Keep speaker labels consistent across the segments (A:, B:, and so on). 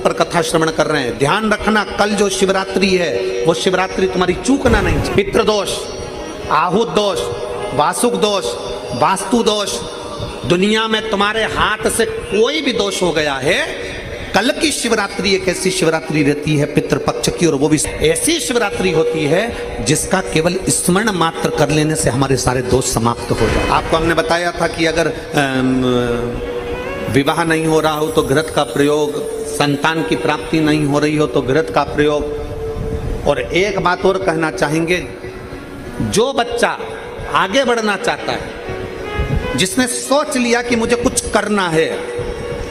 A: ऊपर कथा श्रवण कर रहे हैं। ध्यान रखना, कल जो शिवरात्रि है वो शिवरात्रि तुम्हारी चूकना नहीं। पितृदोष, आहूत दोष, वासुक दोष, वास्तु दोष, दुनिया में तुम्हारे हाथ से कोई भी दोष हो गया है, कल की शिवरात्रि एक ऐसी शिवरात्रि रहती है पितृपक्ष की, और वो भी ऐसी शिवरात्रि होती है जिसका केवल स्मरण मात्र कर लेने से हमारे सारे दोष समाप्त हो जाए। आपको हमने बताया था कि अगर विवाह नहीं हो रहा हो तो घृत का प्रयोग, संतान की प्राप्ति नहीं हो रही हो तो घृत का प्रयोग। और एक बात और कहना चाहेंगे, जो बच्चा आगे बढ़ना चाहता है, जिसने सोच लिया कि मुझे कुछ करना है,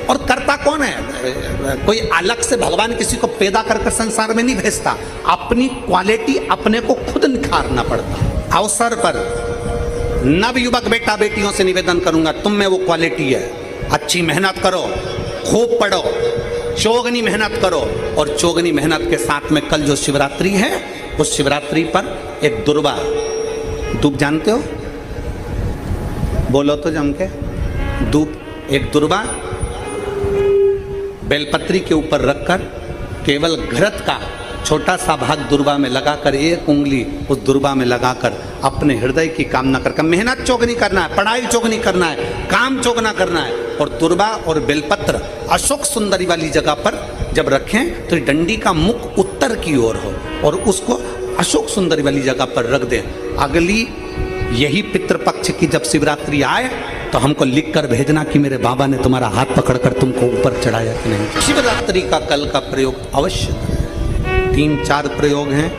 A: और करता कौन है? कोई अलग से भगवान किसी को पैदा कर संसार में नहीं भेजता, अपनी क्वालिटी अपने को खुद निखारना पड़ता। अवसर पर नव युवक बेटा बेटियों से निवेदन करूंगा, तुम में वो क्वालिटी है, अच्छी मेहनत करो, खूब पढ़ो, चौगनी मेहनत करो, और चौगनी मेहनत के साथ में कल जो शिवरात्रि है उस शिवरात्रि पर एक दुर्वा, दूब जानते हो? बोलो तो जम के। दूब, एक दुर्वा बेलपत्री के ऊपर रखकर केवल घृत का छोटा सा भाग दुर्वा में लगाकर, एक उंगली उस दुर्वा में लगाकर अपने हृदय की कामना कर, मेहनत चौगनी करना है, पढ़ाई चौगनी करना है, काम चौगना करना है, और दुर्वा और बेलपत्र अशोक सुंदरी वाली जगह पर जब रखें तो डंडी का मुख उत्तर की ओर हो, और उसको अशोक सुंदरी वाली जगह पर रख दें। अगली यही पितृपक्ष की जब शिवरात्रि आए तो हमको लिख कर भेजना कि मेरे बाबा ने तुम्हारा हाथ पकड़कर तुमको ऊपर चढ़ाया कि नहीं। शिवरात्रि का कल का प्रयोग अवश्य करें। 3-4 प्रयोग हैं,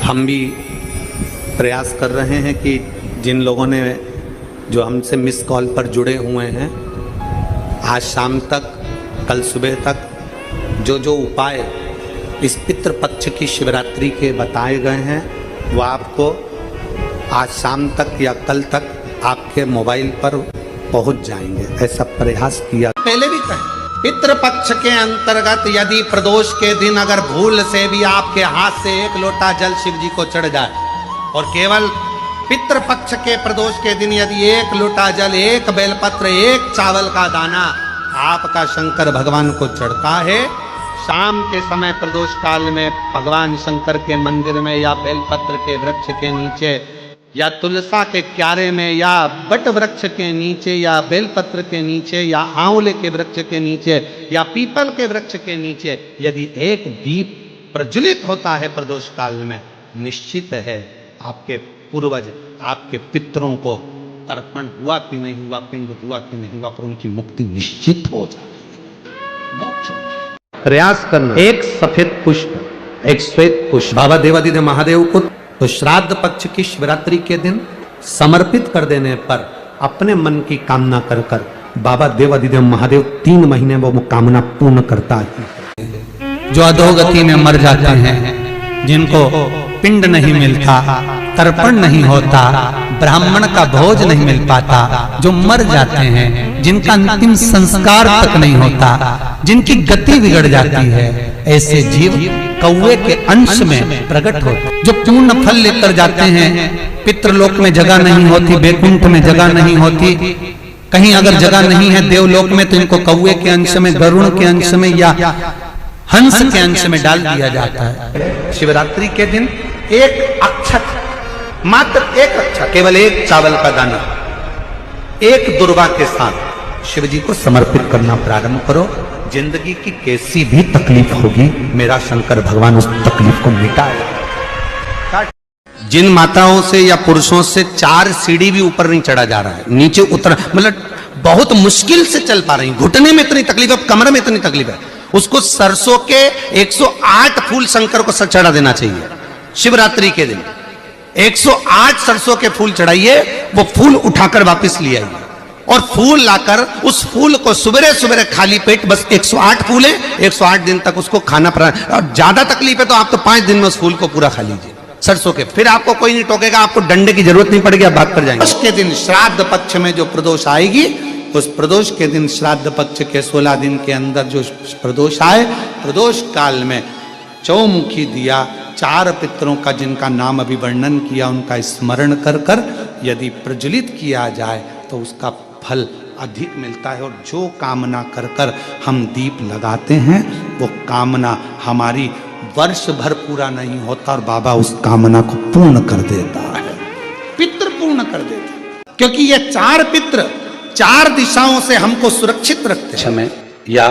A: हम भी प्रयास कर रहे हैं कि जिन लोगों ने जो हमसे मिस कॉल पर जुड़े हुए हैं, आज शाम तक, कल सुबह तक जो जो उपाय इस पितृपक्ष की शिवरात्रि के बताए गए हैं वो आपको आज शाम तक या कल तक आपके मोबाइल पर पहुंच जाएंगे, ऐसा प्रयास किया। पहले भी कहें, पितृपक्ष के अंतर्गत यदि प्रदोष के दिन अगर भूल से भी आपके हाथ से एक लोटा जल शिव जी को चढ़ जाए, और केवल पितृपक्ष के प्रदोष के दिन यदि एक लोटा जल, एक बेलपत्र, एक चावल का दाना आपका शंकर भगवान को चढ़ता है, शाम के समय प्रदोष काल में भगवान शंकर के मंदिर में या बेलपत्र के वृक्ष के नीचे या तुलसा के क्यारे में या बट वृक्ष के नीचे या बेलपत्र के नीचे या आंवले के वृक्ष के नीचे या पीपल के वृक्ष के नीचे यदि एक दीप प्रज्वलित होता है प्रदोष काल में, निश्चित है आपके पूर्वज, आपके पितरों को तर्पण हुआ कि नहीं हुआ, पिंड हुआ कि नहीं हुआ, पर उनकी मुक्ति निश्चित हो जाए। प्रयास करना, एक सफेद पुष्प, एक श्वेत पुष्प बाबा देवादिदेव महादेव को तो श्राद्ध पक्ष की शिवरात्रि के दिन समर्पित कर देने पर अपने मन की कामना कर कर बाबा देवादिदेव महादेव 3 महीने वो कामना पूर्ण करता है।
B: जो अधोगति में मर जाते हैं, जिनको पिंड नहीं मिलता, तर्पण नहीं होता, ब्राह्मण का भोज नहीं मिल पाता, जो मर जाते हैं, जिनका अंतिम संस्कार तक नहीं होता, जिनकी गति बिगड़ जाती है, ऐसे जीव कौवे के अंश में प्रकट होते, जो पूर्ण फल लेकर जाते हैं। पितृलोक में जगह नहीं होती, बैकुंठ में जगह नहीं होती, कहीं अगर जगह नहीं है देवलोक में तो इनको कौवे के अंश में, गरुड़ के अंश में या हंस के अंश में डाल दिया जाता है।
A: शिवरात्रि के दिन एक अक्षत, मात्र एक अक्षत, केवल एक चावल का दाना, एक दुर्वा के साथ शिव जी को समर्पित करना प्रारंभ करो। जिंदगी की कैसी भी तकलीफ होगी, मेरा शंकर भगवान उस तकलीफ को मिटाएगा। जिन माताओं से या पुरुषों से 4 सीढ़ी भी ऊपर नहीं चढ़ा जा रहा है, नीचे उतर, मतलब बहुत मुश्किल से चल पा रही, घुटने में इतनी तकलीफ है, कमर में इतनी तकलीफ है, उसको सरसों के 108 फूल शंकर को चढ़ा देना चाहिए। शिवरात्रि के दिन 108 सरसों के फूल चढ़ाइए, वो फूल उठाकर वापस ले आइए, और फूल लाकर उस फूल को सुबह सुबह खाली पेट, बस 108 फूल है, 108 दिन तक उसको खाना पड़ा। और ज्यादा तकलीफ है तो आप तो 5 दिन में उस फूल को पूरा खा लीजिए सरसों के, फिर आपको कोई नहीं टोकेगा, आपको डंडे की जरूरत नहीं पड़ेगी, आप भाग कर जाएंगे। उसके दिन श्राद्ध पक्ष में जो प्रदोष आएगी, उस प्रदोष के दिन श्राद्ध पक्ष के 16 दिन के अंदर जो प्रदोष आए, प्रदोष काल में चौमुखी दिया 4 पितरों का जिनका नाम अभी वर्णन किया, उनका स्मरण कर कर यदि प्रज्वलित किया जाए तो उसका फल अधिक मिलता है। और जो कामना कर कर हम दीप लगाते हैं वो कामना हमारी वर्ष भर पूरा नहीं होता और बाबा उस कामना को पूर्ण कर देता है, पितृ पूर्ण कर देता है। क्योंकि ये 4 पितृ 4 दिशाओं से हमको सुरक्षित रखते हैं।
B: समय या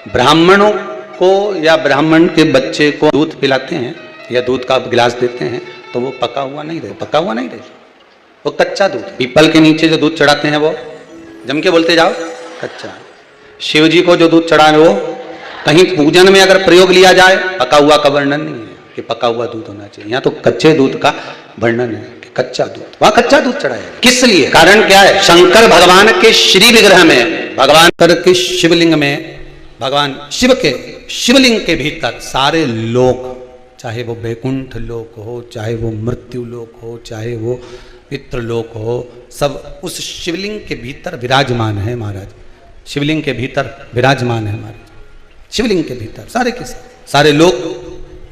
B: ब्राह्मणों को या ब्राह्मण के बच्चे को दूध पिलाते हैं या दूध का गिलास देते हैं तो वो पका हुआ नहीं रहे, वो कच्चा दूध। पीपल के नीचे जो दूध चढ़ाते हैं वो जम के बोलते जाओ कच्चा। शिव जी को जो दूध चढ़ाए वो कहीं पूजन में अगर प्रयोग लिया जाए पका हुआ का वर्णन नहीं है कि पका हुआ दूध होना चाहिए, यहाँ तो कच्चे दूध का वर्णन है कि कच्चा दूध, वहां कच्चा दूध चढ़ाया। किस लिए? कारण क्या है? शंकर भगवान के श्री विग्रह में, भगवान के शिवलिंग में, भगवान शिव के शिवलिंग के भीतर सारे लोक, चाहे वो वैकुंठ लोक हो, चाहे वो मृत्यु लोक हो, चाहे वो पितृलोक हो, सब उस शिवलिंग के भीतर विराजमान है महाराज। शिवलिंग के भीतर विराजमान है महाराज, शिवलिंग के भीतर सारे के सारे लोग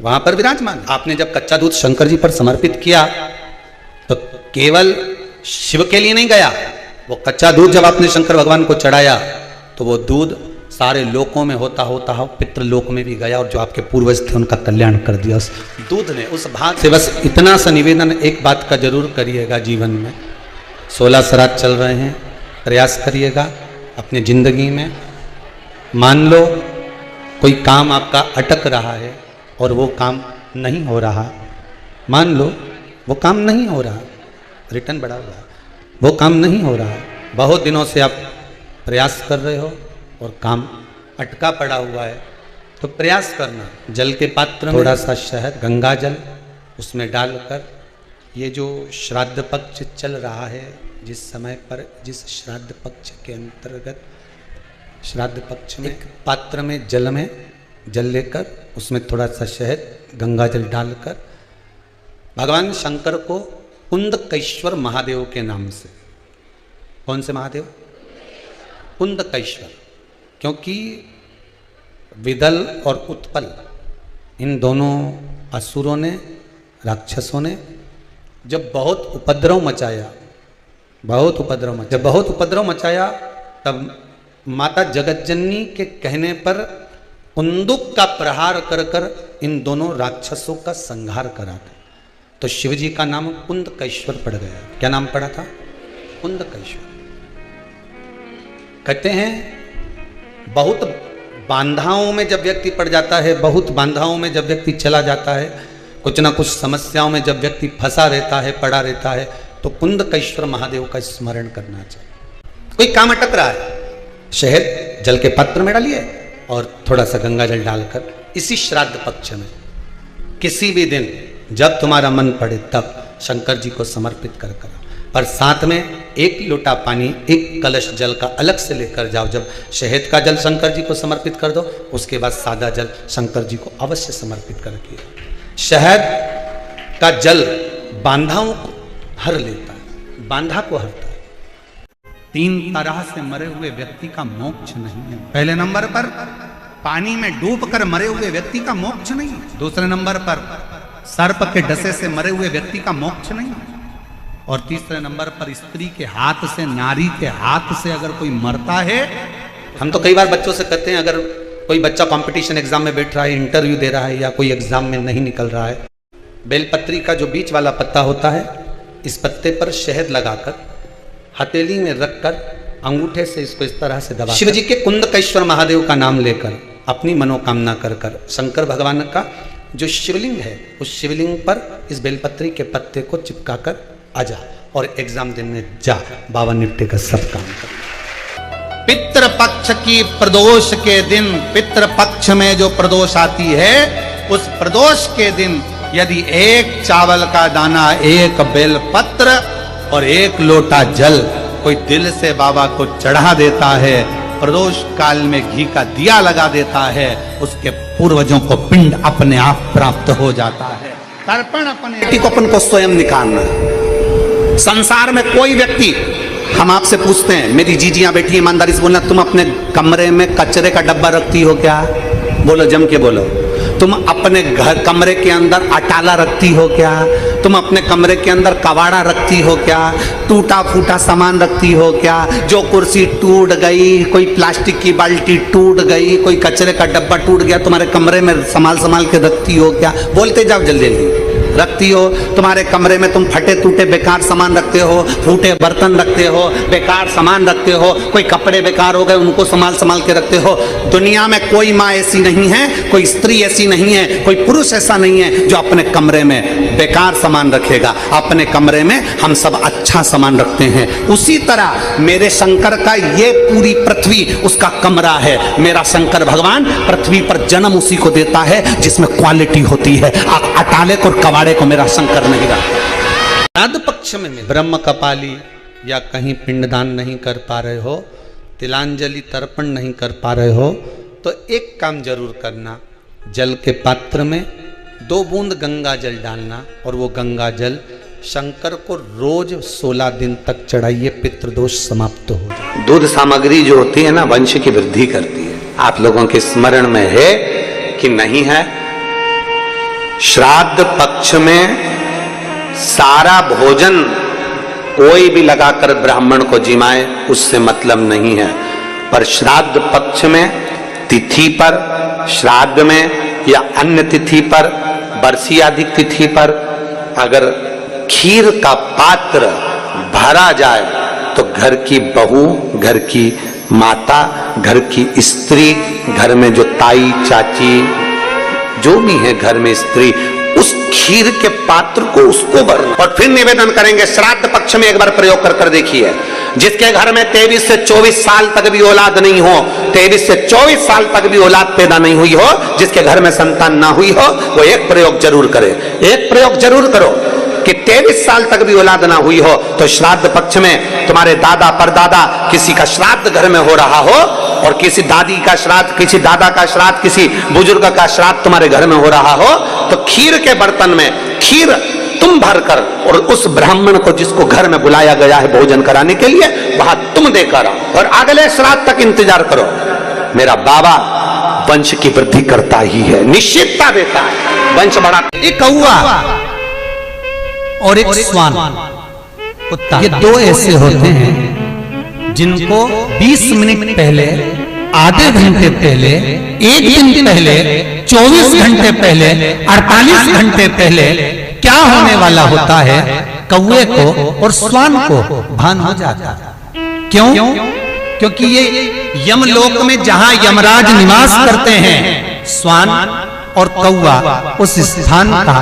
B: वहां पर विराजमान है। आपने जब कच्चा दूध शंकर जी पर समर्पित किया तो केवल शिव के लिए नहीं गया, वो कच्चा दूध जब आपने शंकर भगवान को चढ़ाया तो वो दूध सारे लोकों में होता होता पितृलोक में भी गया और जो आपके पूर्वज थे उनका कल्याण कर दिया उस दूध ने, उस भाग से। बस इतना सा निवेदन एक बात का जरूर करिएगा जीवन में, 16 श्राद्ध चल रहे हैं, प्रयास करिएगा अपनी जिंदगी में। मान लो कोई काम आपका अटक रहा है और वो काम नहीं हो रहा, मान लो वो काम नहीं हो रहा, रिटर्न बढ़ा हुआ, वो काम नहीं हो रहा, बहुत दिनों से आप प्रयास कर रहे हो और काम अटका पड़ा हुआ है, तो प्रयास करना, जल के पात्र में थोड़ा सा शहद, गंगा जल उसमें डालकर, ये जो श्राद्ध पक्ष चल रहा है, जिस समय पर जिस श्राद्ध पक्ष के अंतर्गत श्राद्ध पक्ष में एक पात्र में जल लेकर उसमें थोड़ा सा शहद, गंगा जल डालकर भगवान शंकर को कुंदकेश्वर महादेव के नाम से, कौन से महादेव? कुंदकेश्वर, क्योंकि विदल और उत्पल इन दोनों असुरों ने, राक्षसों ने जब बहुत उपद्रव मचाया, जब बहुत उपद्रव मचाया तब माता जगतजननी के कहने पर कुंदुक का प्रहार कर कर इन दोनों राक्षसों का संहार करा था। तो शिव जी का नाम कुंदकेश्वर पड़ गया। क्या नाम पड़ा था? कुंदकेश्वर। कहते हैं बहुत बांधाओं में जब व्यक्ति पड़ जाता है, बहुत बांधाओं में जब व्यक्ति चला जाता है, कुछ ना कुछ समस्याओं में जब व्यक्ति फंसा रहता है, पड़ा रहता है, तो कुंदकेश्वर महादेव का स्मरण करना चाहिए। कोई काम अटक रहा है, शहद जल के पात्र में डालिए और थोड़ा सा गंगा जल डालकर इसी श्राद्ध पक्ष में किसी भी दिन जब तुम्हारा मन पड़े तब शंकर जी को समर्पित कर करो। पर साथ में 1 लोटा पानी, 1 कलश जल का अलग से लेकर जाओ। जब शहद का जल शंकर जी को समर्पित कर दो, उसके बाद सादा जल शंकर जी को अवश्य समर्पित करके। शहद का जल बांधाओं को हर लेता है, बांधा को हरता है। 3 तरह से मरे हुए व्यक्ति का मोक्ष नहीं है। पहले नंबर पर पानी में डूबकर मरे हुए व्यक्ति का मोक्ष नहीं है। दूसरे नंबर पर सर्प के डसे से मरे हुए व्यक्ति का मोक्ष नहीं है। और तीसरे नंबर पर स्त्री के हाथ से, नारी के हाथ से अगर कोई मरता है, हम तो कई बार बच्चों से कहते हैं, अगर कोई बच्चा कंपटीशन एग्जाम में बैठ रहा है, इंटरव्यू दे रहा है या कोई एग्जाम में नहीं निकल रहा है, बेलपत्री का जो बीच वाला पत्ता होता है, इस पत्ते पर शहद लगाकर हथेली में रखकर अंगूठे से इसको इस तरह से दबा, शिव जी के कुंदकेश्वर महादेव का नाम लेकर अपनी मनोकामना कर कर शंकर भगवान का जो शिवलिंग है उस शिवलिंग पर इस बेलपत्री के पत्ते को चिपका कर आ जा और एग्जाम देने जा, बाबा निपटे का सब काम कर। पितृपक्ष की प्रदोष के दिन, पितृपक्ष में जो प्रदोष आती है, उस प्रदोष के दिन यदि 1 चावल का दाना, 1 बेलपत्र और 1 लोटा जल कोई दिल से बाबा को चढ़ा देता है, प्रदोष काल में घी का दिया लगा देता है, उसके पूर्वजों को पिंड अपने आप प्राप्त हो जाता है। तर्पण अपने को अपन को स्वयं निकालना। संसार में कोई व्यक्ति, हम आपसे पूछते हैं, मेरी जीजियां बैठी ईमानदारी से बोलना, तुम अपने कमरे में कचरे का डब्बा रखती हो क्या? बोलो, जम के बोलो। तुम अपने घर कमरे के अंदर अटाला रखती हो क्या?
A: तुम अपने कमरे के अंदर कबाड़ा रखती हो क्या? टूटा फूटा सामान रखती हो क्या? जो कुर्सी टूट गई, कोई प्लास्टिक की बाल्टी टूट गई, कोई कचरे का डब्बा टूट गया, तुम्हारे कमरे में संभाल के रखती हो क्या? बोलते जाओ जल्दी जल्दी। रखती हो? तुम्हारे कमरे में तुम फटे टूटे बेकार सामान रखते हो, फूटे बर्तन रखते हो, बेकार सामान रखते हो, कोई कपड़े बेकार हो गए उनको संभाल के रखते हो। दुनिया में कोई माँ ऐसी नहीं है, कोई स्त्री ऐसी नहीं है, कोई पुरुष ऐसा नहीं है जो अपने कमरे में बेकार सामान रखेगा। अपने कमरे में हम सब अच्छा सामान रखते हैं। उसी तरह मेरे शंकर का ये पूरी पृथ्वी उसका कमरा है। मेरा शंकर भगवान पृथ्वी पर जन्म उसी को देता है जिसमें क्वालिटी होती है। अटाले को कबाड़े को मेरा शंकर नहीं रखता। श्राद्ध पक्ष में ब्रह्म कपाली या कहीं पिंडदान नहीं कर पा रहे हो, तिलांजलि तर्पण नहीं कर पा रहे हो, तो एक काम जरूर करना। जल के पात्र में 2 बूंद गंगा जल डालना और वो गंगा जल शंकर को रोज 16 दिन तक चढ़ाइए, पितृदोष समाप्त हो जाए। दूध सामग्री जो होती है ना, वंश की वृद्धि करती है। आप लोगों के स्मरण में है कि नहीं है? श्राद्ध पक्ष में सारा भोजन कोई भी लगाकर ब्राह्मण को जिमाए, उससे मतलब नहीं है। पर श्राद्ध पक्ष में, तिथि पर, श्राद्ध में या अन्य तिथि पर, बरसी आदि तिथि पर अगर खीर का पात्र भरा जाए तो घर की बहू, घर की माता, घर की स्त्री, घर में जो ताई चाची जो भी है घर में स्त्री, उस खीर के पात्र को उसको भरना। और फिर निवेदन करेंगे, श्राद्ध पक्ष में एक बार प्रयोग कर देखिए। जिसके घर में 23 से 24 साल तक भी औलाद नहीं हो, 23 से 24 साल तक भी औलाद पैदा नहीं हुई हो, जिसके घर में संतान ना हुई हो, वो एक प्रयोग जरूर करे। एक प्रयोग जरूर करो कि 23 साल तक भी औलाद ना हुई हो तो श्राद्ध पक्ष में तुम्हारे दादा परदादा किसी का श्राद्ध घर में हो रहा हो, और किसी दादी का श्राद्ध, किसी दादा का श्राद्ध, किसी बुजुर्ग का श्राद्ध तुम्हारे घर में हो रहा हो, तो खीर के बर्तन में खीर तुम भरकर और उस ब्राह्मण को जिसको घर में बुलाया गया है भोजन कराने के लिए, वहां तुम देकर आओ और अगले श्राद्ध तक इंतजार करो। मेरा बाबा वंश की वृद्धि करता ही है, निश्चितता देता है, वंश बढ़ाता।
B: एक कौआ और एक श्वान कुत्ता, ये 2 ऐसे होते हैं जिनको 20 मिनट पहले, आधे घंटे पहले, 1 दिन पहले, 24 घंटे पहले, 48 घंटे पहले क्या होने वाला होता है, कौवे को और श्वान को भान हो जाता है। क्यों? क्योंकि ये यमलोक में जहां यमराज निवास करते हैं, श्वान और कौवा उस स्थान का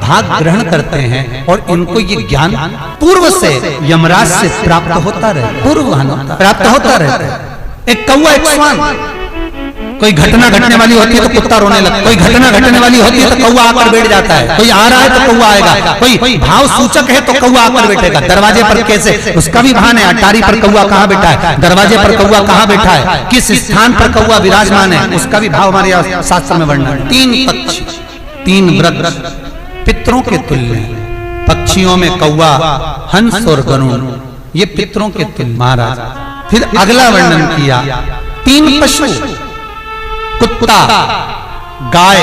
B: भाग ग्रहण करते हैं और इनको ये ज्ञान पूर्व से यमराज से प्राप्त होता रहता, पूर्व प्राप्त होता रहता है। एक कौवा एक श्वान, कोई घटना घटने वाली होती है तो कुत्ता रोने लगता है, कोई घटना घटने वाली होती है तो कौवा आकर बैठ जाता है, कोई आ रहा है तो कौवा आएगा, कोई भाव सूचक है तो कौवा आकर बैठेगा। दरवाजे पर कैसे, उसका भी भान है, अटारी पर कौवा कहाँ बैठा है, दरवाजे पर कौवा कहाँ बैठा है, किस स्थान पर कौवा विराजमान है, उसका भी भाव हमारे शास्त्र में वर्णन है। 3 पक्षी, 3 वृक्ष पितरों के तुल्य हैं। पक्षियों में कौवा, हंस और गरुड़, ये पितरों के तुल्य महाराज। फिर अगला वर्णन किया, 3 पशु, कुत्ता, गाय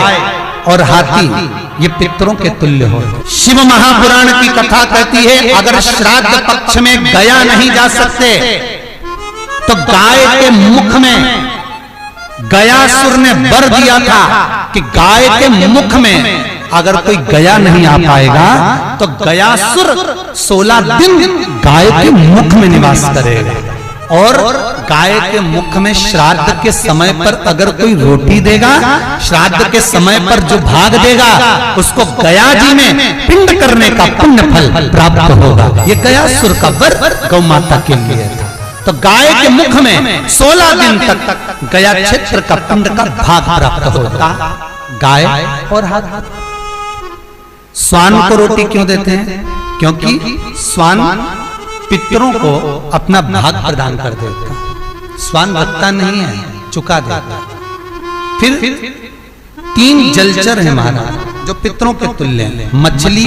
B: और हाथी, ये पितरों के तुल्य हो। शिव महापुराण की कथा कहती है अगर श्राद्ध पक्ष में गया नहीं जा सकते तो गाय के मुख में गयासुर ने वर दिया था कि गाय के मुख में अगर कोई गया नहीं आ पाएगा तो गयासुर 16 दिन गाय के मुख में निवास करेगा। और गाय के मुख में श्राद्ध के समय पर अगर कोई रोटी देगा, श्राद्ध के समय पर जो भाग देगा उसको गया जी में पिंड करने का पुण्य फल प्राप्त होगा। ये गयासुर का वर गौ माता के लिए था। तो गाय के मुख में 16 दिन तक गया क्षेत्र का पिंड का भाग प्राप्त होगा। गाय और हाथ। श्वान को रोटी क्यों देते हैं? क्योंकि श्वान पितरों को अपना भाग प्रदान कर देता है। श्वान रखता नहीं है, चुका देता। फिर 3 जलचर है महाराज जो पितरों के तुल्य हैं, मछली,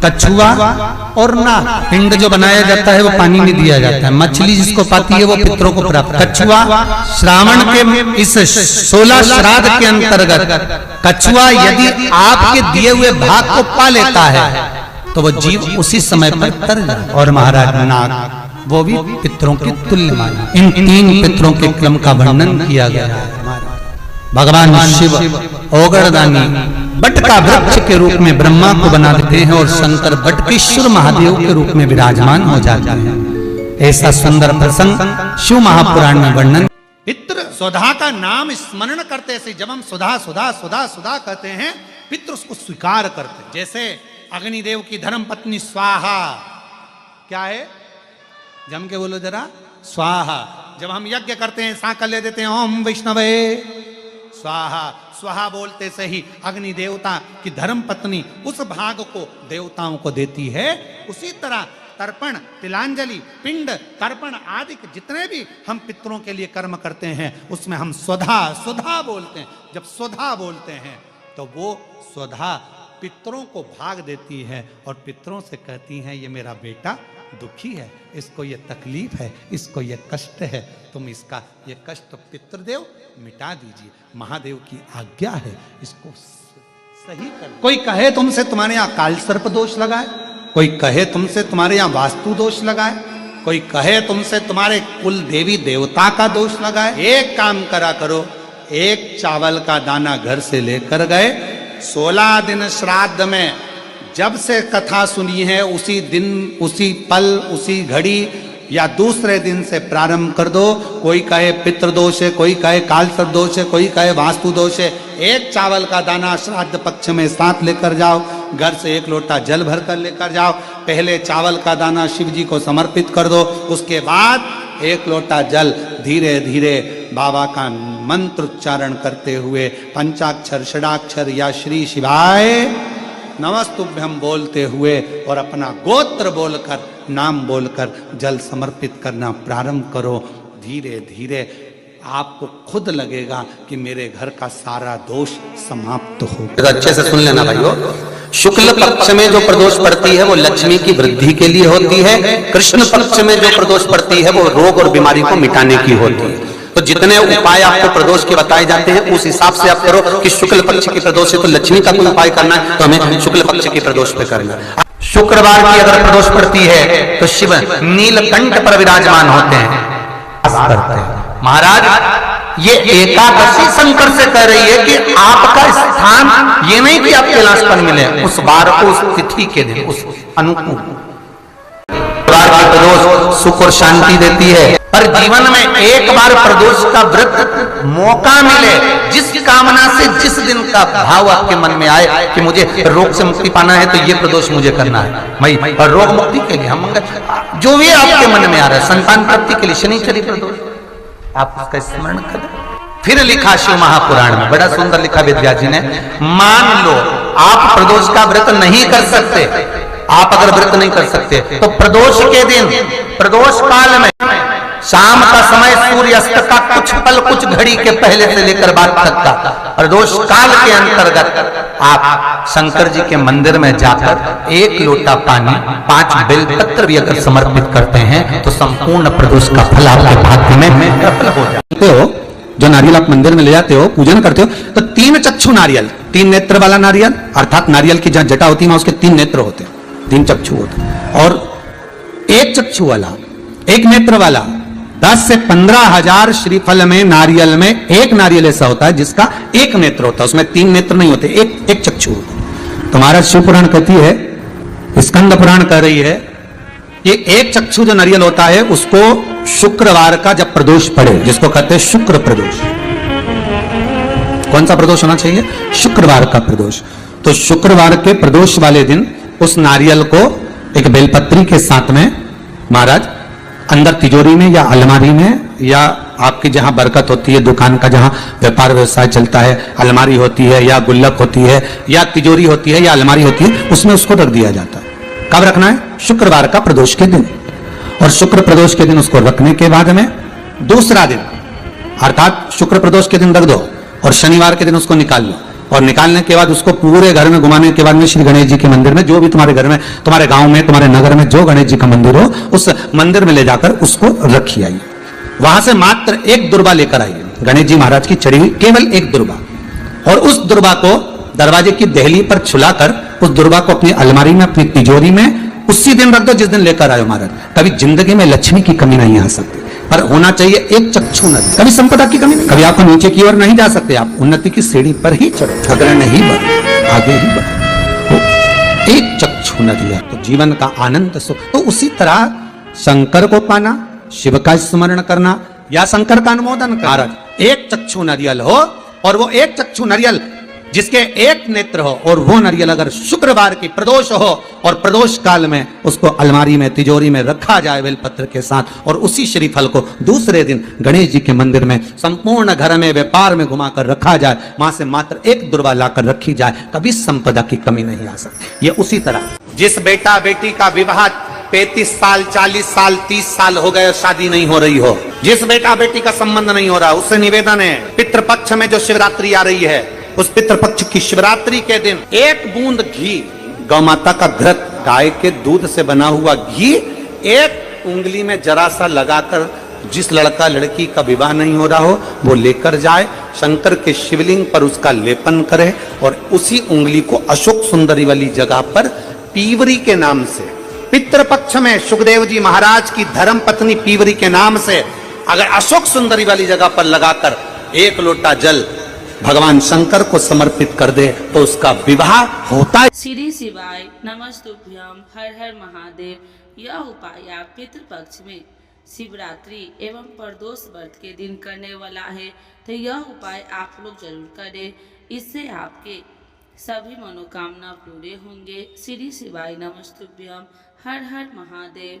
B: कछुआ और नाग। पिंड जो बनाया जाता है वो पानी में दिया जाता है। मछली जिसको पाती है वो पितरों को प्राप्त। कछुआ श्रावण के इस 16 श्राद्ध के अंतर्गत कछुआ यदि आपके दिए हुए भाग को पा लेता है तो वो जीव उसी समय पर तर जाए। और महाराज नाग वो भी पितरों के तुल्य माने। इन 3 पितरों के क्रम का वर्णन किया गया है। भगवान शिव ओगरदानी बट का वृक्ष के रूप में ब्रह्मा को बना देते हैं और शंकर बटकेश्वर महादेव के रूप में विराजमान हो जाते हैं। ऐसा सुंदर प्रसंग शिव महापुराण में वर्णन।
C: पितृ सुधा का नाम स्मरण करते से जब हम सुधा सुधा सुधा सुधा कहते हैं, पितृ उसको स्वीकार करते हैं। जैसे अग्निदेव की धर्म पत्नी स्वाहा, क्या है? जम के बोलो जरा, स्वाहा। जब हम यज्ञ करते हैं सांकल्य देते हैं, ओम वैष्णवे स्वाहा। स्वाहा बोलते से ही अग्नि देवता की धर्म पत्नी उस भाग को देवताओं को देती है। उसी तरह तर्पण, तिलांजलि, पिंड, तर्पण आदि के जितने भी हम पितरों के लिए कर्म करते हैं उसमें हम स्वधा सुधा बोलते हैं। जब स्वधा बोलते हैं तो वो स्वधा पितरों को भाग देती है और पितरों से कहती हैं ये मेरा बेटा दुखी है, इसको ये तकलीफ है, इसको ये कष्ट है, तुम इसका ये कष्ट पितृदेव मिटा दीजिए। महादेव की आज्ञा है, इसको सही कर। कोई कहे तुमसे तुम्हारे यहाँ काल सर्प दोष लगाए, कोई कहे तुमसे तुम्हारे यहाँ वास्तु दोष लगाए, कोई कहे तुमसे तुम्हारे कुल देवी देवता का दोष लगाए, एक काम करा करो, एक चावल का दाना घर से लेकर गए, 16 दिन श्राद्ध में जब से कथा सुनी है उसी दिन, उसी पल, उसी घड़ी या दूसरे दिन से प्रारंभ कर दो। कोई कहे पितृदोष है, कोई कहे कालसर्प दोष है, कोई कहे वास्तु दोष है। एक चावल का दाना श्राद्ध पक्ष में साथ लेकर जाओ, घर से 1 लोटा जल भर कर लेकर जाओ। पहले चावल का दाना शिव जी को समर्पित कर दो, उसके बाद 1 लोटा जल धीरे धीरे बाबा का मंत्र उच्चारण करते हुए पंचाक्षर, षडाक्षर या श्री शिवाय नमस्तुभ्यम बोलते हुए और अपना गोत्र बोलकर, नाम बोलकर जल समर्पित करना प्रारंभ करो। धीरे धीरे आपको खुद लगेगा कि मेरे घर का सारा दोष समाप्त हो।
A: अच्छे से सुन लेना भाइयों, शुक्ल पक्ष में जो प्रदोष पड़ती है वो लक्ष्मी की वृद्धि के लिए होती है, कृष्ण पक्ष में जो प्रदोष पड़ती है वो रोग और बीमारी को मिटाने की होती है। तो जितने उपाय आपको प्रदोष के बताए जाते हैं उस हिसाब से आप करो कि शुक्ल पक्ष की प्रदोष है तो लक्ष्मी का कोई उपाय करना है तो हमें शुक्ल पक्ष की प्रदोष पे करना है। शुक्रवार की अगर प्रदोष पड़ती है तो शिव नीलकंठ पर विराजमान होते हैं। महाराज ये एकादशी शंकर से कह रही है कि आपका स्थान ये नहीं कि आप कैलाश पर मिले, उस बार को, उस तिथि के दिन, उस अनुकूल प्रदोष सुख और शांति देती है। पर जीवन में एक बार प्रदोष का व्रत मौका मिले, जिस कामना से जिस दिन का भाव आपके मन में आए कि मुझे रोग से मुक्ति पाना है तो ये प्रदोष मुझे करना है भाई, और रोग मुक्ति के लिए हम जो भी आपके मन में आ रहा है, संतान प्राप्ति के लिए शनिचरी प्रदोष आप उसका स्मरण करें। फिर लिखा शिव महापुराण में, बड़ा सुंदर लिखा विद्या जी ने, मान लो आप प्रदोष का व्रत नहीं कर सकते, आप अगर व्रत नहीं कर सकते तो प्रदोष के दिन, प्रदोष काल में शाम का समय सूर्यास्त का कुछ पल, कुछ घड़ी के पहले से लेकर बाद तक का प्रदोष काल के अंतर्गत आप शंकर जी के मंदिर में जाकर 1 लोटा पानी, 5 बेलपत्र भी अगर समर्पित करते हैं तो संपूर्ण प्रदोष का फल आपके भाग्य में सफल हो जाते हो। जो नारियल आप मंदिर में ले जाते हो, पूजन करते हो, तो 3 चक्षु नारियल, 3 नेत्र वाला नारियल, अर्थात नारियल की जहां जटा होती है उसके 3 नेत्र होते हैं, 3 चक्षु होते हैं, और 1 चक्षु वाला, 1 नेत्र वाला 10 से 15 हजार श्रीफल में, नारियल में 1 नारियल ऐसा होता है जिसका 1 नेत्र होता है, उसमें 3 नेत्र नहीं होते, एक चक्षु होता। तुम्हारा शिव पुराण कहती है, स्कंद पुराण कह रही है कि 1 चक्षु जो नारियल होता है उसको शुक्रवार का जब प्रदोष पड़े, जिसको कहते हैं शुक्र प्रदोष, कौन सा प्रदोष होना चाहिए? शुक्रवार का प्रदोष। तो शुक्रवार के प्रदोष वाले दिन उस नारियल को एक बेलपत्री के साथ में महाराज अंदर तिजोरी में या अलमारी में, या आपकी जहां बरकत होती है, दुकान का जहां व्यापार व्यवसाय चलता है, अलमारी होती है या गुल्लक होती है या तिजोरी होती है या अलमारी होती है, उसमें उसको रख दिया जाता है। कब रखना है? शुक्रवार का प्रदोष के दिन। और शुक्र प्रदोष के दिन उसको रखने के बाद में दूसरा दिन, अर्थात शुक्र प्रदोष के दिन रख दो और शनिवार के दिन उसको निकाल लो, और निकालने के बाद उसको पूरे घर में घुमाने के बाद में श्री गणेश जी के मंदिर में, जो भी तुम्हारे घर में, तुम्हारे गांव में, तुम्हारे नगर में जो गणेश जी का मंदिर हो, उस मंदिर में ले जाकर उसको रखी आइए। वहां से मात्र 1 दुर्बा लेकर आइए, गणेश जी महाराज की चढ़ी हुई केवल 1 दुर्बा, और उस दुर्बा को दरवाजे की देहली पर छुलाकर
B: उस दुर्वा को अपनी अलमारी में, अपनी तिजोरी में उसी दिन रख दो जिस दिन लेकर आयो महाराज। कभी जिंदगी में लक्ष्मी की कमी नहीं आ सकती, पर होना चाहिए एक चक्षु नदी। कभी संपदा की कमी नहीं, कभी आपको नीचे की ओर नहीं जा सकते, आप उन्नति की सीढ़ी पर ही चढ़ो, अग्र नहीं बढ़ो, आगे ही बढ़ो। तो एक चक्षु नदी है तो जीवन का आनंद सुख। तो उसी तरह शंकर को पाना, शिव का स्मरण करना या शंकर का अनुमोदन करना। एक चक्षु नरियल हो और वो एक चक्षु नरियल जिसके एक नेत्र हो, और वो नरियल अगर शुक्रवार की प्रदोष हो और प्रदोष काल में उसको अलमारी में, तिजोरी में रखा जाए बेलपत्र के साथ, और उसी श्रीफल को दूसरे दिन गणेश जी के मंदिर में संपूर्ण घर में, व्यापार में घुमाकर रखा जाए, वहां से मात्र एक दुर्वा लाकर रखी जाए, कभी संपदा की कमी नहीं आ सकती। ये उसी तरह
A: जिस बेटा बेटी का विवाह 35 साल, 40 साल, 30 साल हो गए, शादी नहीं हो रही हो, जिस बेटा बेटी का संबंध नहीं हो रहा, उससे निवेदन है पितृपक्ष में जो शिवरात्रि आ रही है, उस पितृपक्ष की शिवरात्रि के दिन एक बूंद घी, गौ माता का घृत, गाय के दूध से बना हुआ घी, एक उंगली में जरा सा लगाकर जिस लड़का लड़की का विवाह नहीं हो रहा हो वो लेकर जाए, शंकर के शिवलिंग पर उसका लेपन करे, और उसी उंगली को अशोक सुंदरी वाली जगह पर पीवरी के नाम से, पितृपक्ष में सुखदेव जी महाराज की धर्म पत्नी पीवरी के नाम से अगर अशोक सुंदरी वाली जगह पर लगाकर एक लोटा जल भगवान शंकर को समर्पित कर दे तो उसका विवाह होता है।
D: श्री शिवाय नमस्तुभ्यम, हर हर महादेव। यह उपाय आप पितृपक्ष में शिवरात्रि एवं प्रदोष व्रत के दिन करने वाला है, तो यह उपाय आप लोग जरूर करें, इससे आपके सभी मनोकामना पूरे होंगे। श्री शिवाय नमस्तुभ्यम, हर हर महादेव।